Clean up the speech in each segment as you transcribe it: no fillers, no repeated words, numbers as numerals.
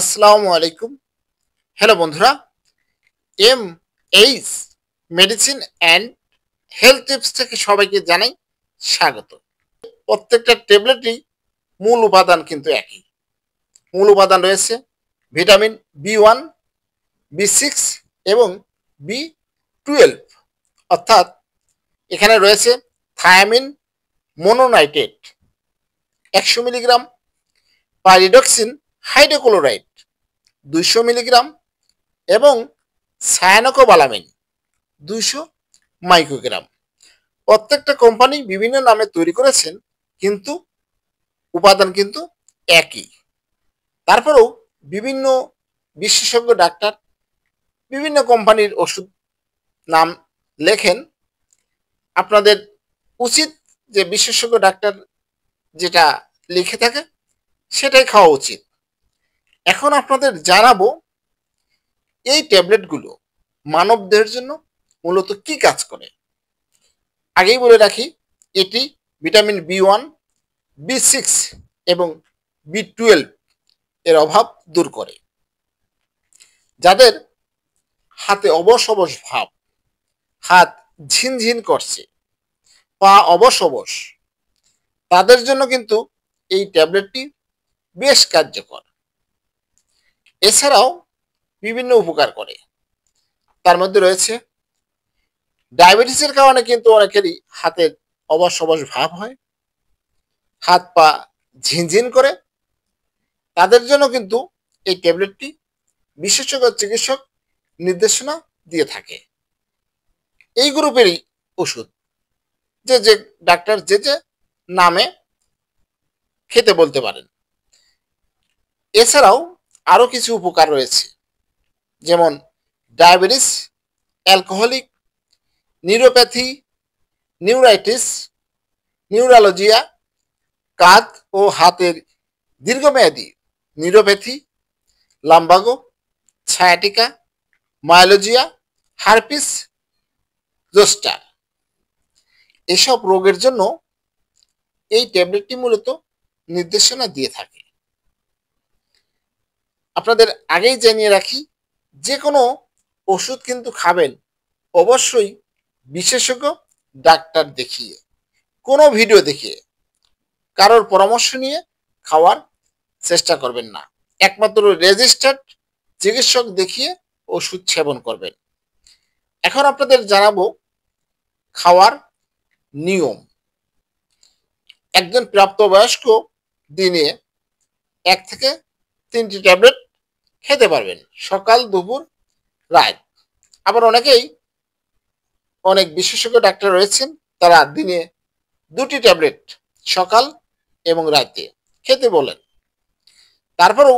আসসালামু আলাইকুম। হ্যালো বন্ধুরা, M H medicine and health tips থেকে সবাইকে জানাই স্বাগত। প্রত্যেকটা ট্যাবলেটই মূল উপাদান কিন্তু একই। মূল উপাদান রয়েছে ভিটামিন বি 1, বি 6 এবং বি 12, অর্থাৎ এখানে রয়েছে thiamine mononitrate 100 milligram, pyridoxine hydrochloride 200 milligram এবং সায়ানোকোবালামিন 200 মাইক্রোগ্রাম। প্রত্যেকটা কোম্পানি বিভিন্ন নামে তৈরি করেছেন, কিন্তু উপাদান কিন্তু একই। তারপরেও বিভিন্ন বিশেষজ্ঞ ডাক্তার বিভিন্ন কোম্পানির ওষুধ নাম লেখেন। আপনাদের উচিত যে বিশেষজ্ঞ ডাক্তার যেটা লিখে থাকে সেটাই খাওয়া উচিত। এখন আপনাদের জানাবো এই ট্যাবলেটগুলো মানবদেহের জন্য মূলত কি কাজ করে। আগেই বলে রাখি, এটি ভিটামিন বি 1, বি 6 এবং বি 12 এর অভাব দূর করে। যাদের হাতে অবশ অবশ ভাব, হাত ঝিনঝিন করছে, পা অবশ অবশ, তাদের জন্য কিন্তু এই ট্যাবলেটটি বেশ কার্যকর। এছাড়াও বিভিন্ন উপকার করে। তার মধ্যে রয়েছে ডায়াবেটিসের কারণে কিন্তু অনেকেরই হাতের অবশ অবশ ভাব হয়, হাত পা ঝিনঝিন করে। তাদের জন্য কিন্তু এই ট্যাবলেটটি বিশেষজ্ঞ চিকিৎসক নির্দেশনা দিয়ে থাকে। এই গ্রুপেরই ওষুধ যে যে ডাক্তার যে যে নামে খেতে বলতে পারেন। এছাড়াও আরো কিছু উপকার রয়েছে, যেমন diabetes, alcoholic, neuropathy, neuritis, neuralgia, কাঁধ ও হাতের দীর্ঘমেয়াদী নিউরোপ্যাথি, লাম্বাগো, ছায়াটিকা, মায়োলজিয়া, হারপিস জোস্টার, এসব রোগের জন্য এই ট্যাবলেটটি মূলত নির্দেশনা দিয়ে থাকে। আপনাদের আগেই জানিয়ে রাখি, যে কোনো ওষুধ কিন্তু খাবেন অবশ্যই বিশেষজ্ঞ ডাক্তার দেখিয়ে, কোনো ভিডিও দেখিয়ে, কারোর পরামর্শ নিয়ে খাওয়ার চেষ্টা করবেন না। একমাত্র রেজিস্টার্ড চিকিৎসক দেখিয়ে ওষুধ সেবন করবেন। এখন আপনাদের জানাবো খাওয়ার নিয়ম। একজন প্রাপ্তবয়স্ক দিনে 1 থেকে 3টি ট্যাবলেট খেতে পারবেন, সকাল, দুপুর, রাত। আবার অনেক বিশেষজ্ঞ ডাক্তার রয়েছেন, তারা দিনে 2টি ট্যাবলেট সকাল এবং রাতে খেতে বলেন। তারপরেও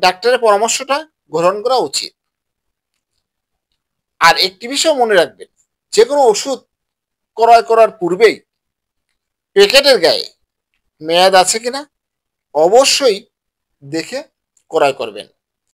ডাক্তারের পরামর্শটা গ্রহণ করা উচিত। আর একটি বিষয় মনে রাখবেন, যে কোনো ওষুধ ক্রয় করার পূর্বেই প্যাকেটের গায়ে মেয়াদ আছে কিনা অবশ্যই দেখে ক্রয় করবেন।